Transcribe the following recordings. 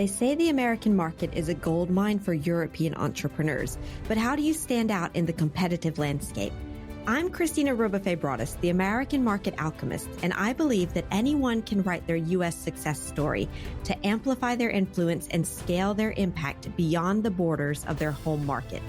They say the American market is a gold mine for European entrepreneurs, but how do you stand out in the competitive landscape? I'm Christina Rubafe-Broaddus, the American market alchemist, and I believe that anyone can write their U.S. success story to amplify their influence and scale their impact beyond the borders of their home market.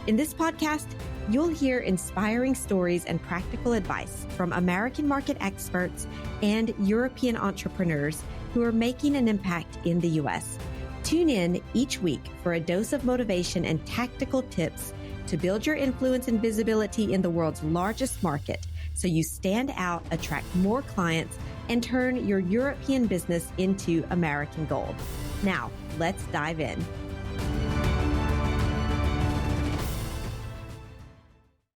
In this podcast, you'll hear inspiring stories and practical advice from American market experts and European entrepreneurs who are making an impact in the U.S. Tune in each week for a dose of motivation and tactical tips to build your influence and visibility in the world's largest market so you stand out, attract more clients, and turn your European business into American gold. Now, let's dive in.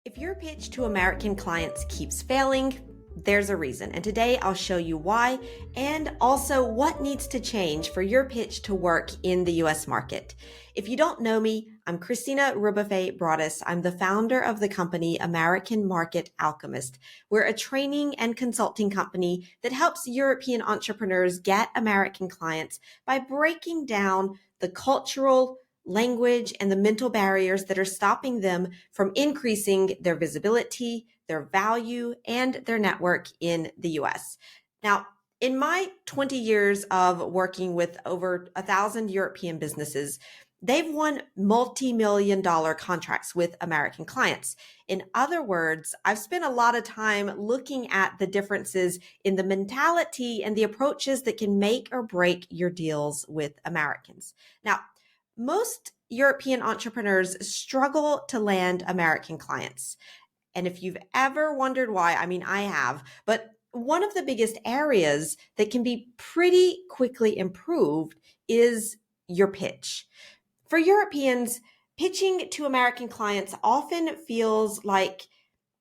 If your pitch to American clients keeps failing, there's a reason. And today I'll show you why and also what needs to change for your pitch to work in the US market. If you don't know me, I'm Christina Rubafe-Broaddus. I'm the founder of the company American Market Alchemist. We're a training and consulting company that helps European entrepreneurs get American clients by breaking down the cultural, language, and the mental barriers that are stopping them from increasing their visibility, their value, and their network in the US. Now, in my 20 years of working with over 1,000 European businesses, they've won multi-million-dollar contracts with American clients. In other words, I've spent a lot of time looking at the differences in the mentality and the approaches that can make or break your deals with Americans. Now, most European entrepreneurs struggle to land American clients. And if you've ever wondered why, I have, but one of the biggest areas that can be pretty quickly improved is your pitch. For Europeans, pitching to American clients often feels like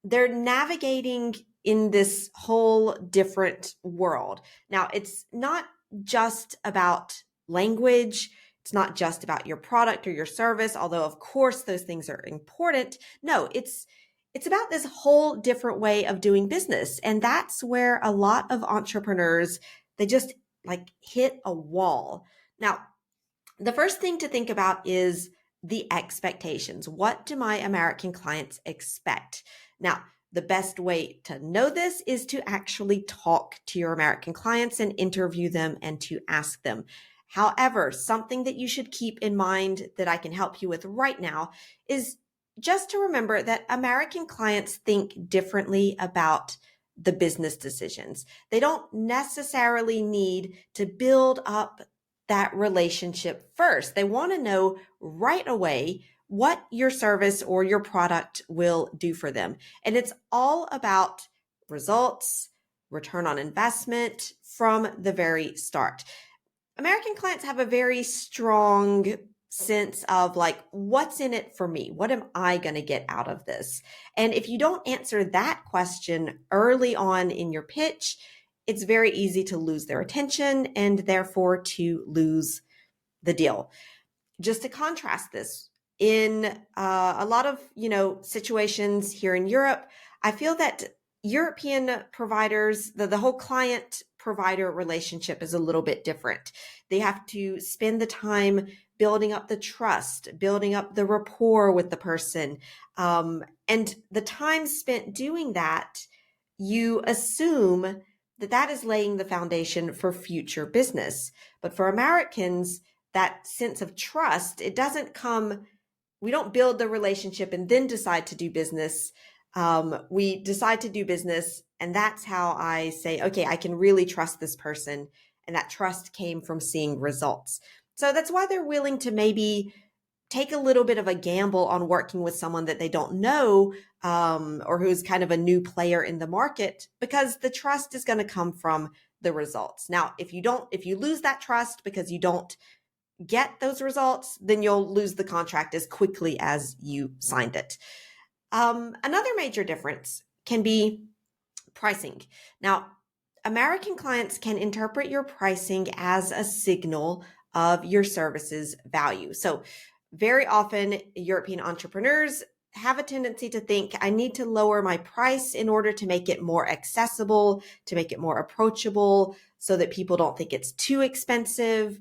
they're navigating in this whole different world. Now, it's not just about language. It's not just about your product or your service, although of course those things are important. No, it's about this whole different way of doing business. And that's where a lot of entrepreneurs, they just hit a wall. Now, the first thing to think about is the expectations. What do my American clients expect? Now, the best way to know this is to actually talk to your American clients and interview them and to ask them. However, something that you should keep in mind that I can help you with right now is just to remember that American clients think differently about the business decisions. They don't necessarily need to build up that relationship first. They want to know right away what your service or your product will do for them. And it's all about results, return on investment from the very start. American clients have a very strong sense of what's in it for me? What am I going to get out of this? And if you don't answer that question early on in your pitch, it's very easy to lose their attention and therefore to lose the deal. Just to contrast this, in a lot of situations here in Europe, I feel that European providers, the whole client provider relationship is a little bit different. They have to spend the time building up the trust, building up the rapport with the person. And the time spent doing that, you assume that is laying the foundation for future business. But for Americans, that sense of trust, it doesn't come, we don't build the relationship and then decide to do business. We decide to do business, and that's how I say, okay, I can really trust this person. And that trust came from seeing results. So that's why they're willing to maybe take a little bit of a gamble on working with someone that they don't know, or who's kind of a new player in the market, because the trust is going to come from the results. Now, if you lose that trust because you don't get those results, then you'll lose the contract as quickly as you signed it. Another major difference can be pricing. Now, American clients can interpret your pricing as a signal of your service's value. So very often European entrepreneurs have a tendency to think, I need to lower my price in order to make it more accessible, to make it more approachable so that people don't think it's too expensive.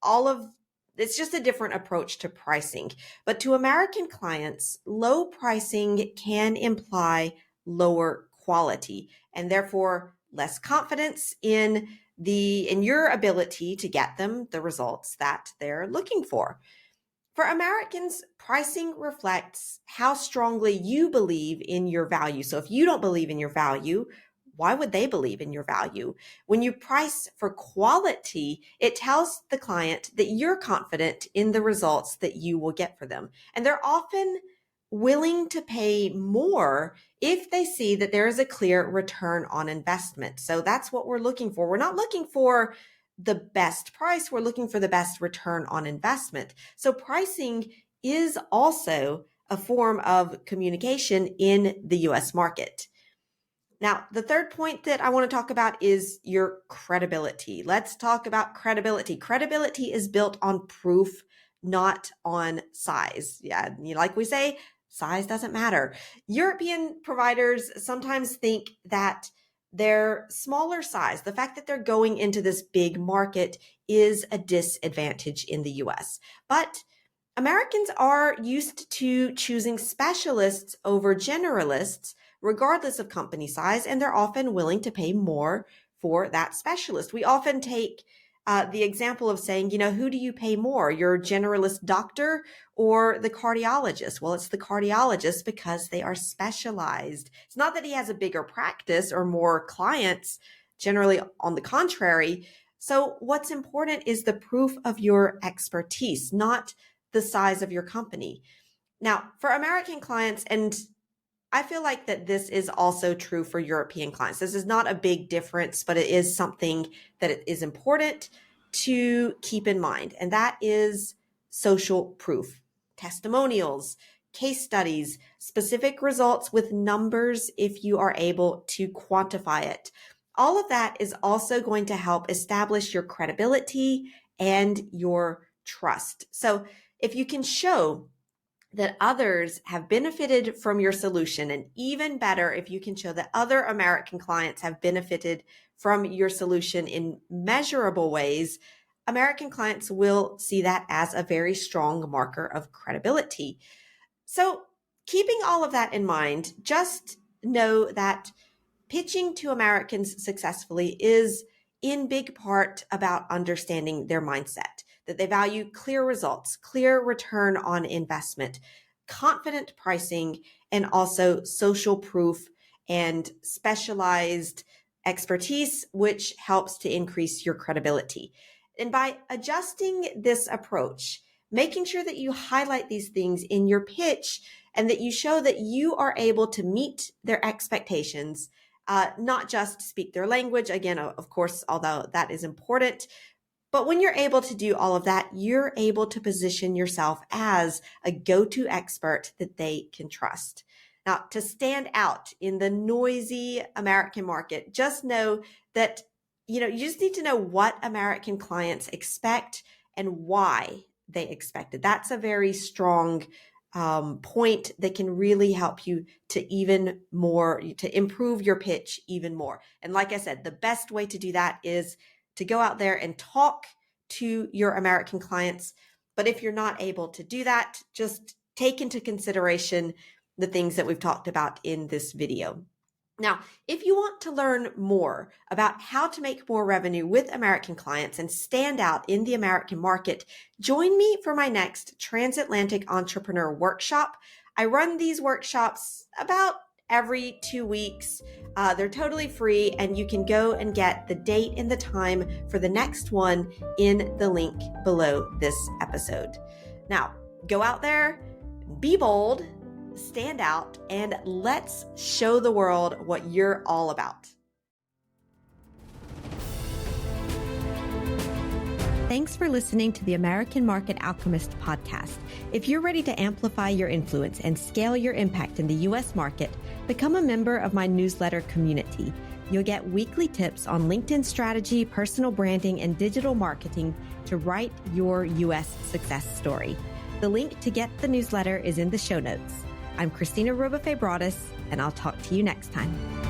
it's just a different approach to pricing. But to American clients, low pricing can imply lower quality and therefore less confidence in your ability to get them the results that they're looking for. For Americans, pricing reflects how strongly you believe in your value. So if you don't believe in your value, why would they believe in your value? When you price for quality, it tells the client that you're confident in the results that you will get for them. And they're often willing to pay more if they see that there is a clear return on investment. So that's what we're looking for. We're not looking for the best price. We're looking for the best return on investment. So pricing is also a form of communication in the US market. Now, the third point that I want to talk about is your credibility. Let's talk about credibility. Credibility is built on proof, not on size. Yeah, like we say, size doesn't matter. European providers sometimes think that their smaller size, the fact that they're going into this big market, is a disadvantage in the US. But Americans are used to choosing specialists over generalists, regardless of company size, and they're often willing to pay more for that specialist. We often take the example of saying, who do you pay more, your generalist doctor or the cardiologist? Well, it's the cardiologist because they are specialized. It's not that he has a bigger practice or more clients, generally on the contrary. So what's important is the proof of your expertise, not the size of your company. Now, for American clients, and I feel like that this is also true for European clients. This is not a big difference, but it is something that is important to keep in mind. And that is social proof, testimonials, case studies, specific results with numbers if you are able to quantify it. All of that is also going to help establish your credibility and your trust. So if you can show that others have benefited from your solution, and even better, if you can show that other American clients have benefited from your solution in measurable ways, American clients will see that as a very strong marker of credibility. So keeping all of that in mind, just know that pitching to Americans successfully is in big part about understanding their mindset, that they value clear results, clear return on investment, confident pricing, and also social proof and specialized expertise, which helps to increase your credibility. And by adjusting this approach, making sure that you highlight these things in your pitch and that you show that you are able to meet their expectations, not just speak their language. Again, of course, although that is important, but when you're able to do all of that, you're able to position yourself as a go-to expert that they can trust. Now, to stand out in the noisy American market, just know that, you just need to know what American clients expect and why they expect it. That's a very strong point that can really help you to improve your pitch even more. And like I said, the best way to do that is to go out there and talk to your American clients. But if you're not able to do that, just take into consideration the things that we've talked about in this video. Now, if you want to learn more about how to make more revenue with American clients and stand out in the American market, join me for my next Transatlantic Entrepreneur Workshop. I run these workshops about every 2 weeks. They're totally free, and you can go and get the date and the time for the next one in the link below this episode. Now, go out there, be bold, stand out, and let's show the world what you're all about. Thanks for listening to the American Market Alchemist podcast. If you're ready to amplify your influence and scale your impact in the U.S. market, become a member of my newsletter community. You'll get weekly tips on LinkedIn strategy, personal branding, and digital marketing to write your U.S. success story. The link to get the newsletter is in the show notes. I'm Christina Roba-Febradis, and I'll talk to you next time.